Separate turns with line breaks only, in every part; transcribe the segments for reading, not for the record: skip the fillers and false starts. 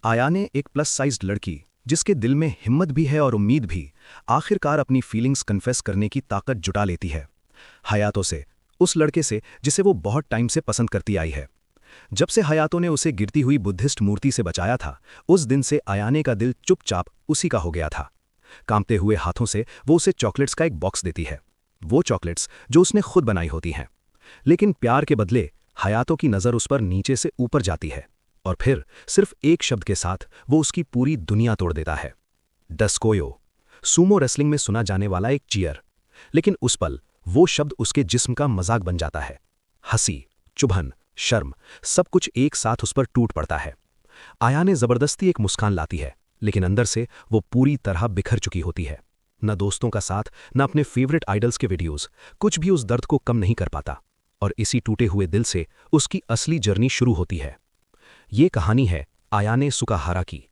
आयाने एक plus sized लड़की जिसके दिल में हिम्मत भी है और उम्मीद भी आखिरकार अपनी फीलिंग्स कन्फेस करने की ताकत जुटा लेती है हयातो से, उस लड़के से जिसे वो बहुत टाइम से पसंद करती आई है। जब से हयातो ने उसे गिरती हुई बुद्धिस्ट मूर्ति से बचाया था, उस दिन से आयाने का दिल चुपचाप उसी का हो गया था। कांपते हुए हाथों से वो उसे चॉकलेट्स का एक बॉक्स देती है, वो चॉकलेट्स जो उसने खुद बनाई होती हैं। लेकिन प्यार के बदले हयातो की नज़र उस पर नीचे से ऊपर जाती है और फिर सिर्फ एक शब्द के साथ वो उसकी पूरी दुनिया तोड़ देता है। डस्कोयो, सूमो रेसलिंग में सुना जाने वाला एक चीयर, लेकिन उस पल वो शब्द उसके जिस्म का मजाक बन जाता है। हंसी, चुभन, शर्म, सब कुछ एक साथ उस पर टूट पड़ता है। आयाने जबरदस्ती एक मुस्कान लाती है, लेकिन अंदर से वो पूरी तरह बिखर चुकी होती है। न दोस्तों का साथ, न अपने फेवरेट आइडल्स के वीडियोस, कुछ भी उस दर्द को कम नहीं कर पाता। और इसी टूटे हुए दिल से उसकी असली जर्नी शुरू होती है। ये कहानी है आयाने सुकाहारा की।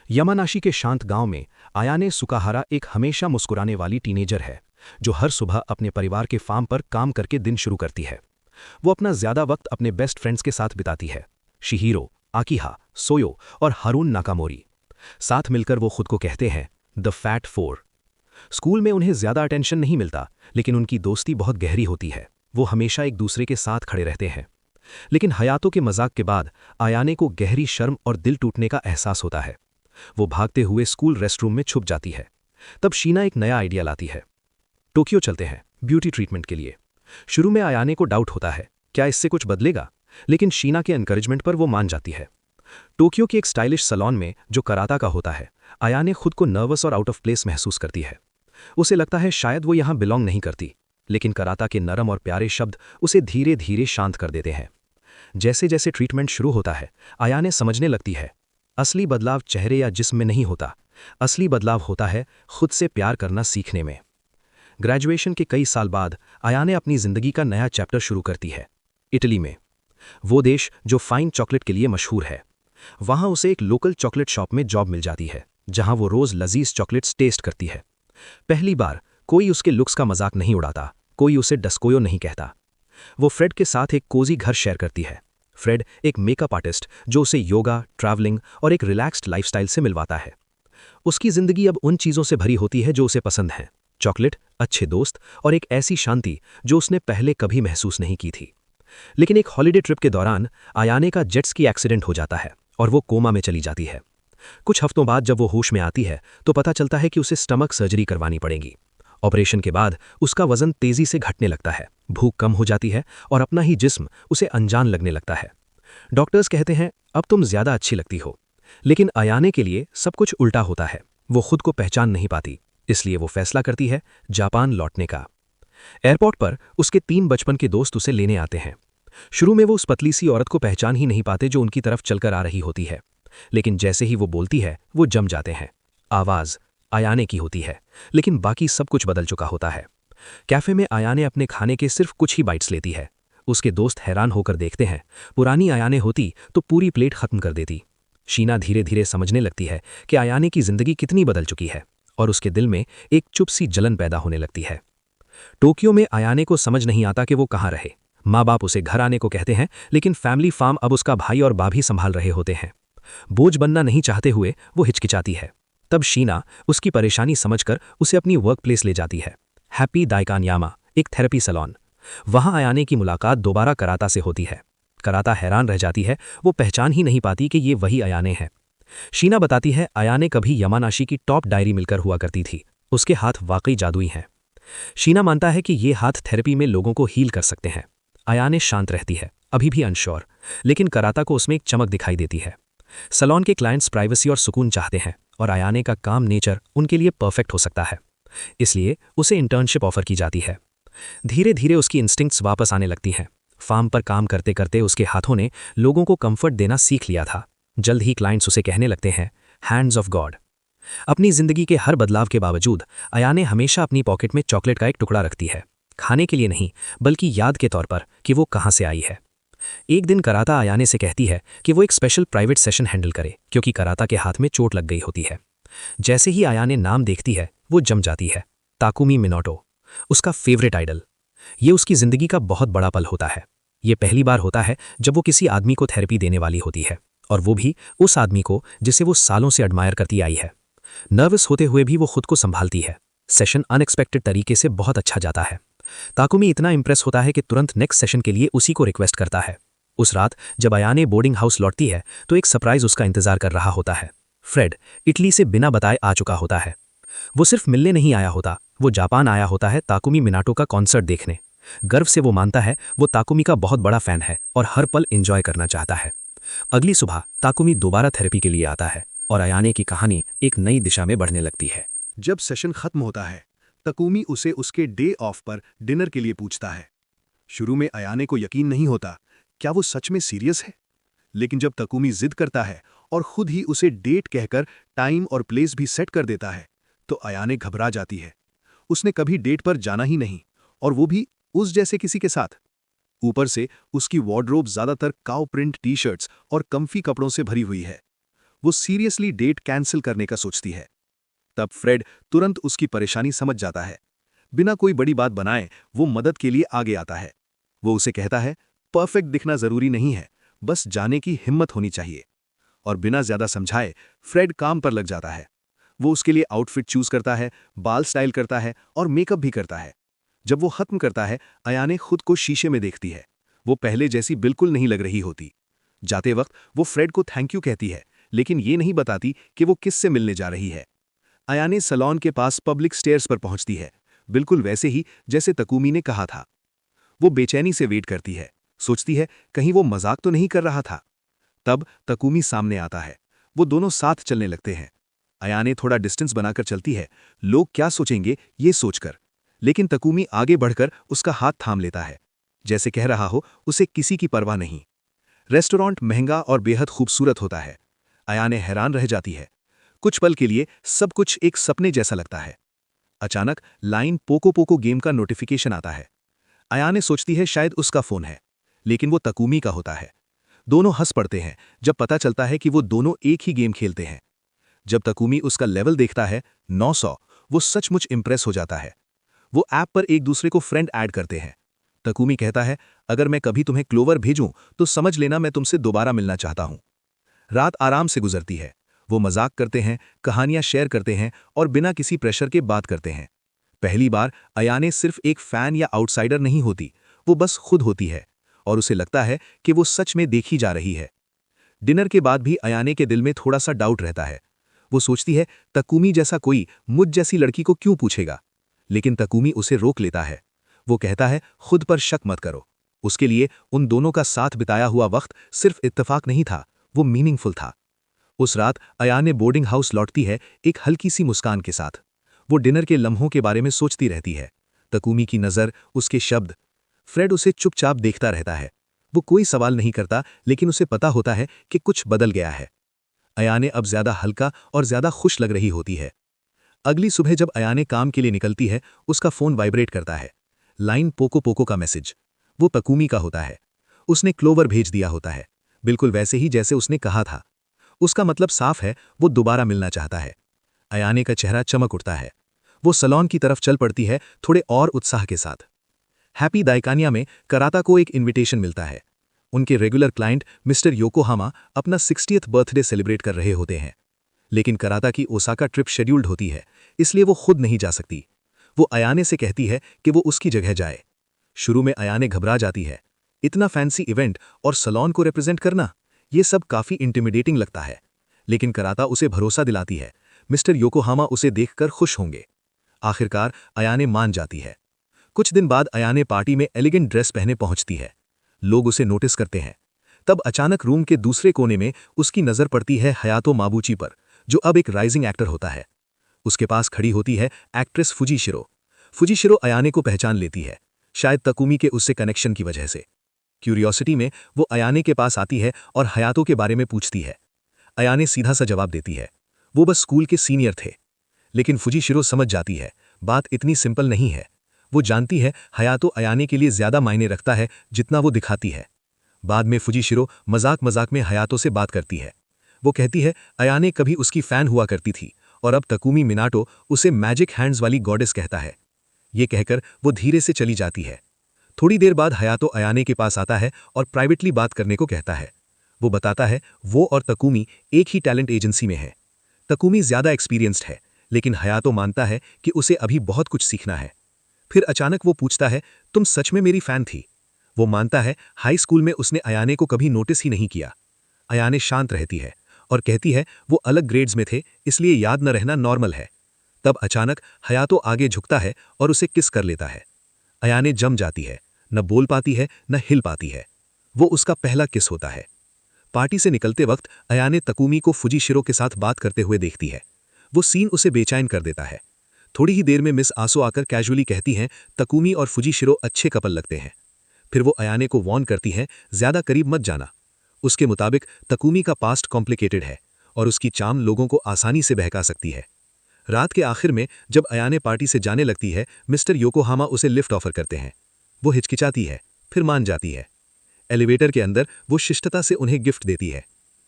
यामानाशी के शांत गांव में आयाने सुकाहारा एक हमेशा मुस्कुराने वाली टीनेजर है, जो हर सुबह अपने परिवार के फार्म पर काम करके दिन शुरू करती है। वो अपना ज्यादा वक्त अपने बेस्ट फ्रेंड्स के साथ बिताती है, शिहीरो, आकिहा, सोयो और हारून नाकामोरी। साथ मिलकर वो खुद को कहते हैं द फैट फोर। स्कूल में उन्हें ज्यादा अटेंशन नहीं मिलता, लेकिन उनकी दोस्ती बहुत गहरी होती है। वो हमेशा एक दूसरे के साथ खड़े रहते हैं। लेकिन हयातो के मजाक के बाद आयाने को गहरी शर्म और दिल टूटने का एहसास होता है। वो भागते हुए स्कूल रेस्टरूम में छुप जाती है। तब शीना एक नया आइडिया लाती है। टोक्यो चलते हैं ब्यूटी ट्रीटमेंट के लिए। शुरू में आयाने को डाउट होता है, क्या इससे कुछ बदलेगा, लेकिन शीना के एनकरेजमेंट पर वो मान जाती है। टोक्यो के एक स्टाइलिश सैलून में जो कराता का होता है, आयाने खुद को नर्वस और आउट ऑफ प्लेस महसूस करती है। उसे लगता है शायद वो यहाँ बिलोंग नहीं करती, लेकिन कराता के नरम और प्यारे शब्द उसे धीरे धीरे शांत कर देते हैं। जैसे जैसे ट्रीटमेंट शुरू होता है, आयाने समझने लगती है, असली बदलाव चेहरे या जिस्म में नहीं होता, असली बदलाव होता है खुद से प्यार करना सीखने में। ग्रेजुएशन के कई साल बाद आयाने अपनी जिंदगी का नया चैप्टर शुरू करती है, इटली में। वो देश जो फाइन चॉकलेट के लिए मशहूर है। वहां उसे एक लोकल चॉकलेट शॉप में जॉब मिल जाती है, जहां वो रोज लजीज चॉकलेट्स टेस्ट करती है। पहली बार कोई उसके लुक्स का मजाक नहीं उड़ाता, कोई उसे डस्कोयो नहीं कहता। वो फ्रेड के साथ एक कोजी घर शेयर करती है। फ्रेड एक मेकअप आर्टिस्ट जो उसे योगा, ट्रैवलिंग और एक रिलैक्स्ड लाइफस्टाइल से मिलवाता है। उसकी जिंदगी अब उन चीजों से भरी होती है जो उसे पसंद हैं, चॉकलेट, अच्छे दोस्त और एक ऐसी शांति जो उसने पहले कभी महसूस नहीं की थी। लेकिन एक हॉलिडे ट्रिप के दौरान आयाने का जेट स्की एक्सीडेंट हो जाता है और वो कोमा में चली जाती है। कुछ हफ्तों बाद जब वो होश में आती है तो पता चलता है कि उसे स्टमक सर्जरी करवानी पड़ेगी। ऑपरेशन के बाद उसका वजन तेजी से घटने लगता है, भूख कम हो जाती है और अपना ही जिस्म उसे अनजान लगने लगता है। डॉक्टर्स कहते हैं अब तुम ज्यादा अच्छी लगती हो, लेकिन आयाने के लिए सब कुछ उल्टा होता है। वो खुद को पहचान नहीं पाती, इसलिए वो फैसला करती है जापान लौटने का। एयरपोर्ट पर उसके 3 बचपन के दोस्त उसे लेने आते हैं। शुरू में वो उस पतली सी औरत को पहचान ही नहीं पाते जो उनकी तरफ चलकर आ रही होती है, लेकिन जैसे ही वो बोलती है वो जम जाते हैं। आवाज आयाने की होती है, लेकिन बाकी सब कुछ बदल चुका होता है। कैफे में आयाने अपने खाने के सिर्फ कुछ ही बाइट्स लेती है। उसके दोस्त हैरान होकर देखते हैं, पुरानी आयाने होती तो पूरी प्लेट खत्म कर देती। शीना धीरे धीरे समझने लगती है कि आयाने की जिंदगी कितनी बदल चुकी है और उसके दिल में एक चुप सी जलन पैदा होने लगती है। टोक्यो में आयाने को समझ नहीं आता कि वो कहाँ रहे। माँ बाप उसे घर आने को कहते हैं, लेकिन फैमिली फार्म अब उसका भाई और भाभी संभाल रहे होते हैं। बोझ बनना नहीं चाहते हुए वो हिचकिचाती है। तब शीना उसकी परेशानी समझकर उसे अपनी वर्क प्लेस ले जाती है, हैप्पी दाइकानयामा, एक थेरेपी सैलून। वहां आयाने की मुलाकात दोबारा कराता से होती है। कराता हैरान रह जाती है, वो पहचान ही नहीं पाती कि ये वही आयाने हैं। शीना बताती है आयाने कभी यामानाशी की टॉप डायरी मिलकर हुआ करती थी, उसके हाथ वाकई जादुई हैं। शीना मानता है कि ये हाथ थेरेपी में लोगों को हील कर सकते हैं। आयाने शांत रहती है, अभी भी अनश्योर, लेकिन कराता को उसमें एक चमक दिखाई देती है। सैलून के क्लाइंट्स प्राइवेसी और सुकून चाहते हैं और आयाने का काम नेचर उनके लिए परफेक्ट हो सकता है, इसलिए उसे इंटर्नशिप ऑफर की जाती है। धीरे धीरे उसकी इंस्टिंक्ट्स वापस आने लगती हैं। फार्म पर काम करते करते उसके हाथों ने लोगों को कंफर्ट देना सीख लिया था। जल्द ही क्लाइंट्स उसे कहने लगते हैं हैंड्स ऑफ गॉड। अपनी जिंदगी के हर बदलाव के बावजूद आयाने हमेशा अपनी पॉकेट में चॉकलेट का एक टुकड़ा रखती है, खाने के लिए नहीं बल्कि याद के तौर पर कि वो कहाँ से आई है। एक दिन कराता आयाने से कहती है कि वो एक स्पेशल प्राइवेट सेशन हैंडल करे, क्योंकि कराता के हाथ में चोट लग गई होती है। जैसे ही आयाने नाम देखती है वो जम जाती है, ताकुमी मिनोटो, उसका फेवरेट आइडल। ये उसकी जिंदगी का बहुत बड़ा पल होता है। ये पहली बार होता है जब वो किसी आदमी को थेरेपी देने वाली होती है
और वो भी उस आदमी को जिसे वो सालों से एडमायर करती आई है। नर्वस होते हुए भी वो खुद को संभालती है। सेशन अनएक्सपेक्टेड तरीके से बहुत अच्छा जाता है। ताकुमी इतना इंप्रेस होता है कि तुरंत नेक्स्ट सेशन के लिए उसी को रिक्वेस्ट करता है। उस रात जब अयाने बोर्डिंग हाउस लौटती है तो एक सरप्राइज उसका इंतजार कर रहा होता है। फ्रेड इटली से बिना बताए आ चुका होता है। वो सिर्फ मिलने नहीं आया होता, वो जापान आया होता है ताकुमी मिनाटो का कॉन्सर्ट देखने। गर्व से वो मानता है वो ताकुमी का बहुत बड़ा फैन है और हर पल एंजॉय करना चाहता है। अगली सुबह ताकुमी दोबारा थेरेपी के लिए आता है और अयाने की कहानी एक नई दिशा में बढ़ने लगती है।
जब सेशन खत्म होता है, तकुमी उसे उसके डे ऑफ पर डिनर के लिए पूछता है। शुरू में अयाने को यकीन नहीं होता क्या वो सच में सीरियस है, लेकिन जब तकुमी जिद करता है और खुद ही उसे डेट कहकर टाइम और प्लेस भी सेट कर देता है तो अयाने घबरा जाती है। उसने कभी डेट पर जाना ही नहीं, और वो भी उस जैसे किसी के साथ। ऊपर से उसकी वार्डरोब ज्यादातर काउ प्रिंट टी शर्ट्स और कम्फी कपड़ों से भरी हुई है। वो सीरियसली डेट कैंसिल करने का सोचती है। तब फ्रेड तुरंत उसकी परेशानी समझ जाता है। बिना कोई बड़ी बात बनाए वो मदद के लिए आगे आता है। वो उसे कहता है परफेक्ट दिखना जरूरी नहीं है, बस जाने की हिम्मत होनी चाहिए। और बिना ज्यादा समझाए फ्रेड काम पर लग जाता है। वो उसके लिए आउटफिट चूज करता है, बाल स्टाइल करता है और मेकअप भी करता है। जब वो खत्म करता है, अयाने खुद को शीशे में देखती है। वो पहले जैसी बिल्कुल नहीं लग रही होती। जाते वक्त वो फ्रेड को थैंक यू कहती है, लेकिन ये नहीं बताती कि वो किससे मिलने जा रही है। अयाने सैलून के पास पब्लिक स्टेयर्स पर पहुंचती है, बिल्कुल वैसे ही जैसे तकुमी ने कहा था। वो बेचैनी से वेट करती है, सोचती है कहीं वो मजाक तो नहीं कर रहा था। तब तकुमी सामने आता है। वो दोनों साथ चलने लगते हैं। अयाने थोड़ा डिस्टेंस बनाकर चलती है, लोग क्या सोचेंगे ये सोचकर, लेकिन तकुमी आगे बढ़कर उसका हाथ थाम लेता है, जैसे कह रहा हो उसे किसी की परवाह नहीं। रेस्टोरेंट महंगा और बेहद खूबसूरत होता है। अयाने हैरान रह जाती है। कुछ पल के लिए सब कुछ एक सपने जैसा लगता है। अचानक लाइन पोको पोको गेम का नोटिफिकेशन आता है। अयाने सोचती है शायद उसका फोन है, लेकिन वो तकुमी का होता है। दोनों हंस पड़ते हैं जब पता चलता है कि वो दोनों एक ही गेम खेलते हैं। जब तकुमी उसका लेवल देखता है 900, वो सचमुच इंप्रेस हो जाता है। वो ऐप पर एक दूसरे को फ्रेंड ऐड करते हैं। तकुमी कहता है अगर मैं कभी तुम्हें क्लोवर भेजूं तो समझ लेना मैं तुमसे दोबारा मिलना चाहता हूं। रात आराम से गुजरती है। वो मजाक करते हैं, कहानियां शेयर करते हैं और बिना किसी प्रेशर के बात करते हैं। पहली बार अयाने सिर्फ एक फैन या आउटसाइडर नहीं होती, वो बस खुद होती है और उसे लगता है कि वो सच में देखी जा रही है। डिनर के बाद भी अयाने के दिल में थोड़ा सा डाउट रहता है। वो सोचती है तकुमी जैसा कोई मुझ जैसी लड़की को क्यों पूछेगा, लेकिन तकुमी उसे रोक लेता है। वो कहता है खुद पर शक मत करो। उसके लिए उन दोनों का साथ बिताया हुआ वक्त सिर्फ इत्तेफाक नहीं था, वो मीनिंगफुल था। उस रात अयाने बोर्डिंग हाउस लौटती है एक हल्की सी मुस्कान के साथ। वो डिनर के लम्हों के बारे में सोचती रहती है। तकुमी की नज़र, उसके शब्द। फ्रेड उसे चुपचाप देखता रहता है। वो कोई सवाल नहीं करता, लेकिन उसे पता होता है कि कुछ बदल गया है। अयाने अब ज्यादा हल्का और ज्यादा खुश लग रही होती है। अगली सुबह जब अयाने काम के लिए निकलती है, उसका फोन वाइब्रेट करता है। लाइन पोको पोको का मैसेज। वो तकुमी का होता है। उसने क्लोवर भेज दिया होता है, बिल्कुल वैसे ही जैसे उसने कहा था। उसका मतलब साफ है, वो दोबारा मिलना चाहता है। अयाने का चेहरा चमक उठता है। वो सैलून की तरफ चल पड़ती है, थोड़े और उत्साह के साथ। हैप्पी दाइकानिया में कराता को एक इनविटेशन मिलता है। उनके रेगुलर क्लाइंट मिस्टर योकोहामा अपना 60th बर्थडे सेलिब्रेट कर रहे होते हैं, लेकिन कराता की ओसाका ट्रिप शेड्यूल्ड होती है, इसलिए वो खुद नहीं जा सकती। वो अयाने से कहती है कि वो उसकी जगह जाए। शुरू में अयाने घबरा जाती है। इतना फैंसी इवेंट और सैलून को रिप्रेजेंट करना, ये सब काफी इंटिमिडेटिंग लगता है, लेकिन कराता उसे भरोसा दिलाती है मिस्टर योकोहामा उसे देखकर खुश होंगे। आखिरकार अयाने मान जाती है। कुछ दिन बाद अयाने पार्टी में एलिगेंट ड्रेस पहने पहुंचती है। लोग उसे नोटिस करते हैं। तब अचानक रूम के दूसरे कोने में उसकी नजर पड़ती है हयातो माबूची पर, जो अब एक राइजिंग एक्टर होता है। उसके पास खड़ी होती है एक्ट्रेस फुजीशिरो। फुजीशिरो अयाने को पहचान लेती है, शायद तकुमी के उससे कनेक्शन की वजह से। क्यूरियोसिटी में वो अयाने के पास आती है और हयातो के बारे में पूछती है। अयाने सीधा सा जवाब देती है, वो बस स्कूल के सीनियर थे। लेकिन फुजीशिरो समझ जाती है, बात इतनी सिंपल नहीं है। वो जानती है हयातो अयाने के लिए ज्यादा मायने रखता है जितना वो दिखाती है। बाद में फुजीशिरो मजाक मजाक में हयातो से बात करती है। वो कहती है अयाने कभी उसकी फैन हुआ करती थी और अब तकुमी मिनाटो उसे मैजिक हैंड्स वाली गॉडेस कहता है। ये कहकर वो धीरे से चली जाती है। थोड़ी देर बाद हयातो अयाने के पास आता है और प्राइवेटली बात करने को कहता है।
वो बताता है वो और तकुमी एक ही टैलेंट एजेंसी में है। तकुमी ज्यादा एक्सपीरियंस्ड है, लेकिन हयातो मानता है कि उसे अभी बहुत कुछ सीखना है। फिर अचानक वो पूछता है, तुम सच में मेरी फैन थी? वो मानता है हाई स्कूल में उसने अयाने को कभी नोटिस ही नहीं किया। अयाने शांत रहती है और कहती है वो अलग ग्रेड्स में थे, इसलिए याद न रहना नॉर्मल है। तब अचानक हयातो आगे झुकता है और उसे किस कर लेता है। अयाने जम जाती है, न बोल पाती है न हिल पाती है। वो उसका पहला किस होता है। पार्टी से निकलते वक्त अयाने तकुमी को फुजीशिरो के साथ बात करते हुए देखती है। वो सीन उसे बेचैन कर देता है। थोड़ी ही देर में मिस आसो आकर कैजुअली कहती हैं तकुमी और फुजीशिरो अच्छे कपल लगते हैं। फिर वो अयाने को वॉर्न करती हैं ज्यादा करीब मत जाना। उसके मुताबिक तकुमी का पास्ट कॉम्प्लिकेटेड है और उसकी चाम लोगों को आसानी से बहका सकती है। रात के आखिर में जब अयाने पार्टी से जाने लगती है, मिस्टर योकोहामा उसे लिफ्ट ऑफर करते हैं। वो हिचकिचाती है, फिर मान जाती है। एलिवेटर के अंदर वो शिष्टता से उन्हें गिफ्ट देती है,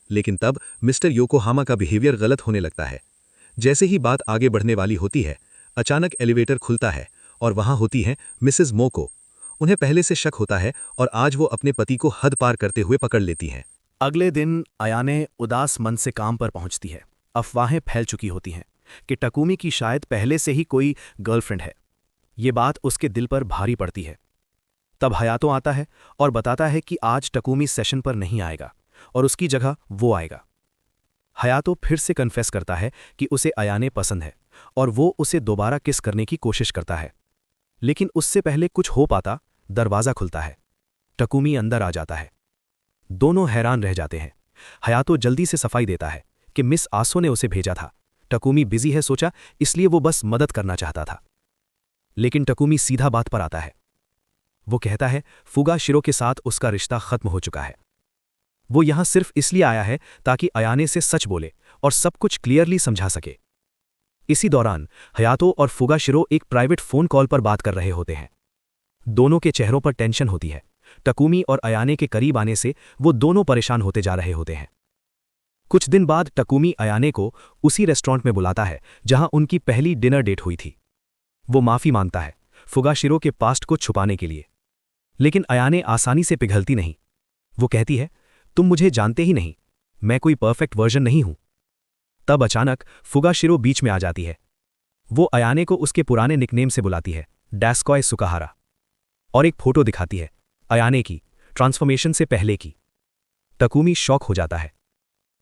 लेकिन तब मिस्टर योकोहामा का बिहेवियर गलत होने लगता है। जैसे ही बात आगे बढ़ने वाली होती है, अचानक एलिवेटर खुलता है और वहां होती हैं मिसेज मोको। उन्हें पहले से शक होता है और आज वो अपने पति को हद पार करते हुए पकड़ लेती हैं।
अगले दिन अयाने उदास मन से काम पर पहुंचती है। अफवाहें फैल चुकी होती हैं कि टकुमी की शायद पहले से ही कोई गर्लफ्रेंड है। ये बात उसके दिल पर भारी पड़ती है। तब हयातो आता है और बताता है कि आज टकुमी सेशन पर नहीं आएगा और उसकी जगह वो आएगा। हयातो फिर से कन्फेस करता है कि उसे अयाने पसंद है और वो उसे दोबारा किस करने की कोशिश करता है। लेकिन उससे पहले कुछ हो पाता, दरवाज़ा खुलता है। टकुमी अंदर आ जाता है। दोनों हैरान रह जाते हैं। हयातो जल्दी से सफाई देता है कि मिस आसो ने उसे भेजा था। टकुमी बिजी है सोचा, इसलिए वो बस मदद करना चाहता था। लेकिन टकुमी सीधा बात पर आता है। वो कहता है फुगाशिरो के साथ उसका रिश्ता खत्म हो चुका है। वो यहां सिर्फ इसलिए आया है ताकि अयाने से सच बोले और सब कुछ क्लियरली समझा सके। इसी दौरान हयातो और फुगाशिरो एक प्राइवेट फोन कॉल पर बात कर रहे होते हैं। दोनों के चेहरों पर टेंशन होती है। टकुमी और अयाने के करीब आने से वो दोनों परेशान होते जा रहे होते हैं। कुछ दिन बाद टकुमी अयाने को उसी रेस्टोरेंट में बुलाता है जहां उनकी पहली डिनर डेट हुई थी। वो माफी मांगता है फुगाशिरो के पास्ट को छुपाने के लिए, लेकिन अयाने आसानी से पिघलती नहीं। वो कहती है तुम मुझे जानते ही नहीं, मैं कोई परफेक्ट वर्जन नहीं हूं। तब अचानक फुगाशिरो बीच में आ जाती है। वो अयाने को उसके पुराने निकनेम से बुलाती है, डैस्कॉय सुकाहारा, और एक फोटो दिखाती है अयाने की, ट्रांसफॉर्मेशन से पहले की। टकुमी शॉक हो जाता है।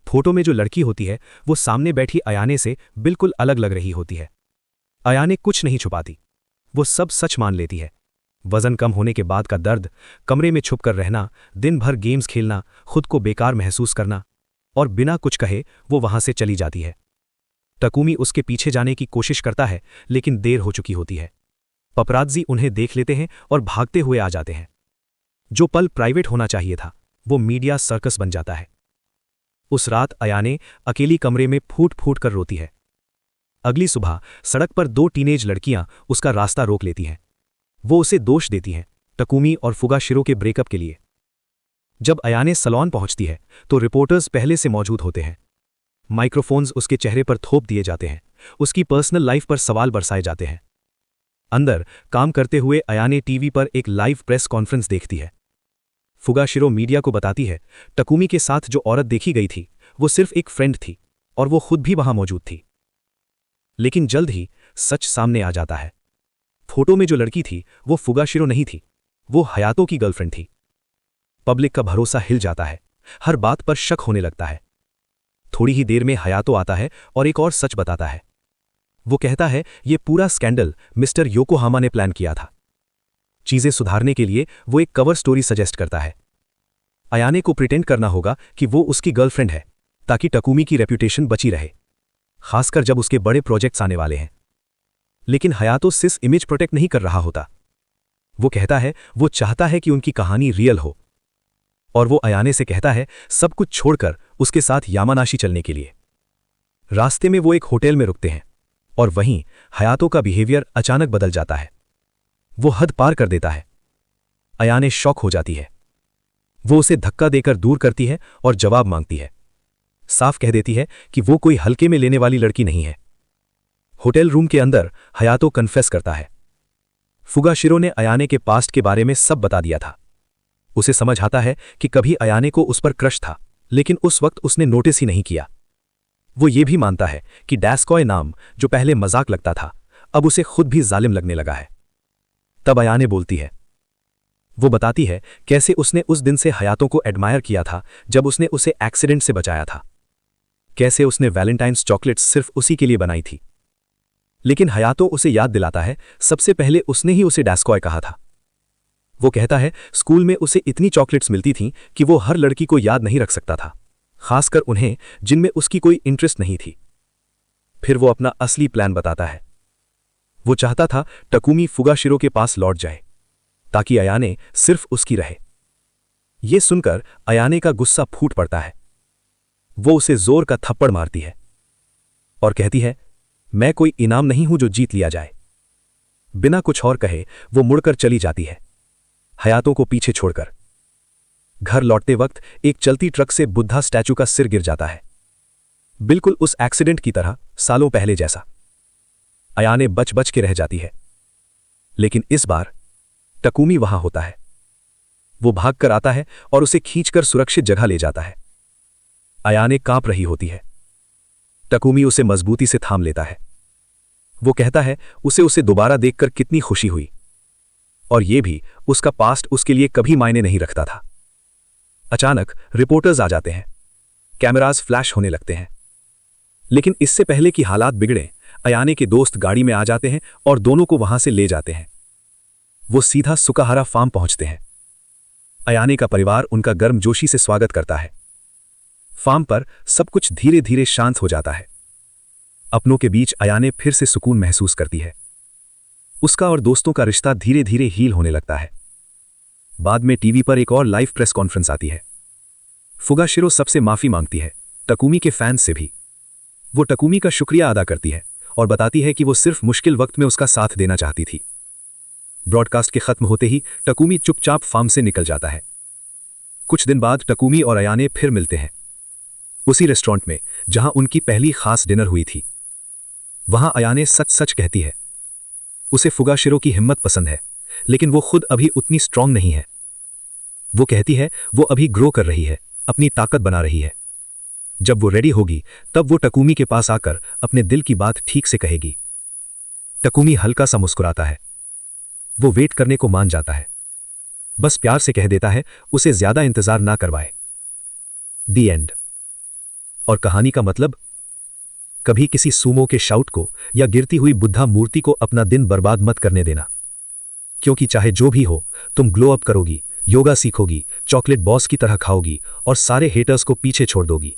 फोटो में जो लड़की होती है वो सामने बैठी अयाने से बिल्कुल अलग लग रही होती है। अयाने कुछ नहीं छुपाती, वो सब सच मान लेती है। वजन कम होने के बाद का दर्द, कमरे में छुपकर रहना, दिन भर गेम्स खेलना, खुद को बेकार महसूस करना, और बिना कुछ कहे वो वहां से चली जाती है। टकुमी उसके पीछे जाने की कोशिश करता है, लेकिन देर हो चुकी होती है। पपरात्जी उन्हें देख लेते हैं और भागते हुए आ जाते हैं। जो पल प्राइवेट होना चाहिए था वो मीडिया सर्कस बन जाता है। उस रात अयाने अकेली कमरे में फूट फूट कर रोती है। अगली सुबह सड़क पर दो टीनेज लड़कियां उसका रास्ता रोक लेती हैं। वो उसे दोष देती हैं टकुमी और फुगाशिरो के ब्रेकअप के लिए। जब अयाने सैलून पहुंचती है तो रिपोर्टर्स पहले से मौजूद होते हैं। माइक्रोफोन्स उसके चेहरे पर थोप दिए जाते हैं। उसकी पर्सनल लाइफ पर सवाल बरसाए जाते हैं। अंदर काम करते हुए अयाने टीवी पर एक लाइव प्रेस कॉन्फ्रेंस देखती है। फुगाशिरो मीडिया को बताती है टकुमी के साथ जो औरत देखी गई थी वो सिर्फ एक फ्रेंड थी और वो खुद भी वहां मौजूद थी। लेकिन जल्द ही सच सामने आ जाता है। फोटो में जो लड़की थी वो फुगाशिरो नहीं थी, वो हयातो की गर्लफ्रेंड थी। पब्लिक का भरोसा हिल जाता है। हर बात पर शक होने लगता है। थोड़ी ही देर में हयातो आता है और एक और सच बताता है। वो कहता है ये पूरा स्कैंडल मिस्टर योकोहामा ने प्लान किया था। चीजें सुधारने के लिए वो एक कवर स्टोरी सजेस्ट करता है। अयाने को प्रिटेंड करना होगा कि वो उसकी गर्लफ्रेंड है ताकि टकुमी की रेप्यूटेशन बची रहे, खासकर जब उसके बड़े प्रोजेक्ट्स आने वाले हैं। लेकिन हयातो सिस इमेज प्रोटेक्ट नहीं कर रहा होता। वो कहता है वो चाहता है कि उनकी कहानी रियल हो, और वो अयाने से कहता है सब कुछ छोड़कर उसके साथ यामानाशी चलने के लिए। रास्ते में वो एक होटल में रुकते हैं और वहीं हयातो का बिहेवियर अचानक बदल जाता है। वो हद पार कर देता है। अयाने शॉक हो जाती है। वो उसे धक्का देकर दूर करती है और जवाब मांगती है। साफ कह देती है कि वो कोई हल्के में लेने वाली लड़की नहीं है। होटल रूम के अंदर हयातो कन्फेस करता है। फुगाशिरो ने अयाने के पास्ट के बारे में सब बता दिया था। उसे समझ आता है कि कभी अयाने को उस पर क्रश था,
लेकिन उस वक्त उसने नोटिस ही नहीं किया। वो ये भी मानता है कि डैस्कॉय नाम, जो पहले मजाक लगता था, अब उसे खुद भी जालिम लगने लगा है। तब अयाने बोलती है। वो बताती है कैसे उसने उस दिन से हयातों को एडमायर किया था जब उसने उसे एक्सीडेंट से बचाया था, कैसे उसने वैलेंटाइन्स चॉकलेट्स सिर्फ उसी के लिए बनाई थी। लेकिन हयातो उसे याद दिलाता है सबसे पहले उसने ही उसे डैस्कॉय कहा था। वो कहता है स्कूल में उसे इतनी चॉकलेट्स मिलती थीं कि वो हर लड़की को याद नहीं रख सकता था, खासकर उन्हें जिनमें उसकी कोई इंटरेस्ट नहीं थी। फिर वो अपना असली प्लान बताता है। वो चाहता था टकुमी फुगाशिरो के पास लौट जाए ताकि अयाने सिर्फ उसकी रहे। ये सुनकर अयाने का गुस्सा फूट पड़ता है। वो उसे जोर का थप्पड़ मारती है और कहती है, मैं कोई इनाम नहीं हूं जो जीत लिया जाए। बिना कुछ और कहे वो मुड़कर चली जाती है, हयातों को पीछे छोड़कर। घर लौटते वक्त एक चलती ट्रक से बुद्धा स्टैचू का सिर गिर जाता है, बिल्कुल उस एक्सीडेंट की तरह, सालों पहले जैसा। अयाने बच बच के रह जाती है, लेकिन इस बार टकुमी वहां होता है। वो भागकर आता है और उसे खींचकर सुरक्षित जगह ले जाता है। अयाने कांप रही होती है। टकुमी उसे मजबूती से थाम लेता है। वो कहता है उसे दोबारा देखकर कितनी खुशी हुई, और ये भी उसका पास्ट उसके लिए कभी मायने नहीं रखता था। अचानक रिपोर्टर्स आ जाते हैं, कैमरास फ्लैश होने लगते हैं। लेकिन इससे पहले कि हालात बिगड़े, अयाने के दोस्त गाड़ी में आ जाते हैं और दोनों को वहां से ले जाते हैं। वो सीधा सुकाहारा फार्म पहुंचते हैं। अयाने का परिवार उनका गर्मजोशी से स्वागत करता है। फार्म पर सब कुछ धीरे धीरे शांत हो जाता है। अपनों के बीच अयाने फिर से सुकून महसूस करती है। उसका और दोस्तों का रिश्ता धीरे धीरे हील होने लगता है। बाद में टीवी पर एक और लाइव प्रेस कॉन्फ्रेंस आती है। फुगाशिरो सबसे माफी मांगती है, टकुमी के फैंस से भी। वो टकुमी का शुक्रिया अदा करती है और बताती है कि वो सिर्फ मुश्किल वक्त में उसका साथ देना चाहती थी। ब्रॉडकास्ट के खत्म होते ही टकुमी चुपचाप फार्म से निकल जाता है। कुछ दिन बाद टकुमी और अयाने फिर मिलते हैं, उसी रेस्टोरेंट में जहां उनकी पहली खास डिनर हुई थी। वहां अयाने सच सच कहती है, उसे फुगाशिरो की हिम्मत पसंद है, लेकिन वो खुद अभी उतनी स्ट्रांग नहीं है। वो कहती है वो अभी ग्रो कर रही है, अपनी ताकत बना रही है। जब वो रेडी होगी तब वो टकुमी के पास आकर अपने दिल की बात ठीक से कहेगी। टकुमी हल्का सा मुस्कुराता है। वो वेट करने को मान जाता है, बस प्यार से कह देता है उसे ज्यादा इंतजार ना करवाए। दी एंड। और कहानी का मतलब, कभी किसी सूमो के शाउट को या गिरती हुई बुद्धा मूर्ति को अपना दिन बर्बाद मत करने देना, क्योंकि चाहे जो भी हो, तुम ग्लो अप करोगी, योगा सीखोगी, चॉकलेट बॉस की तरह खाओगी और सारे हेटर्स को पीछे छोड़ दोगी।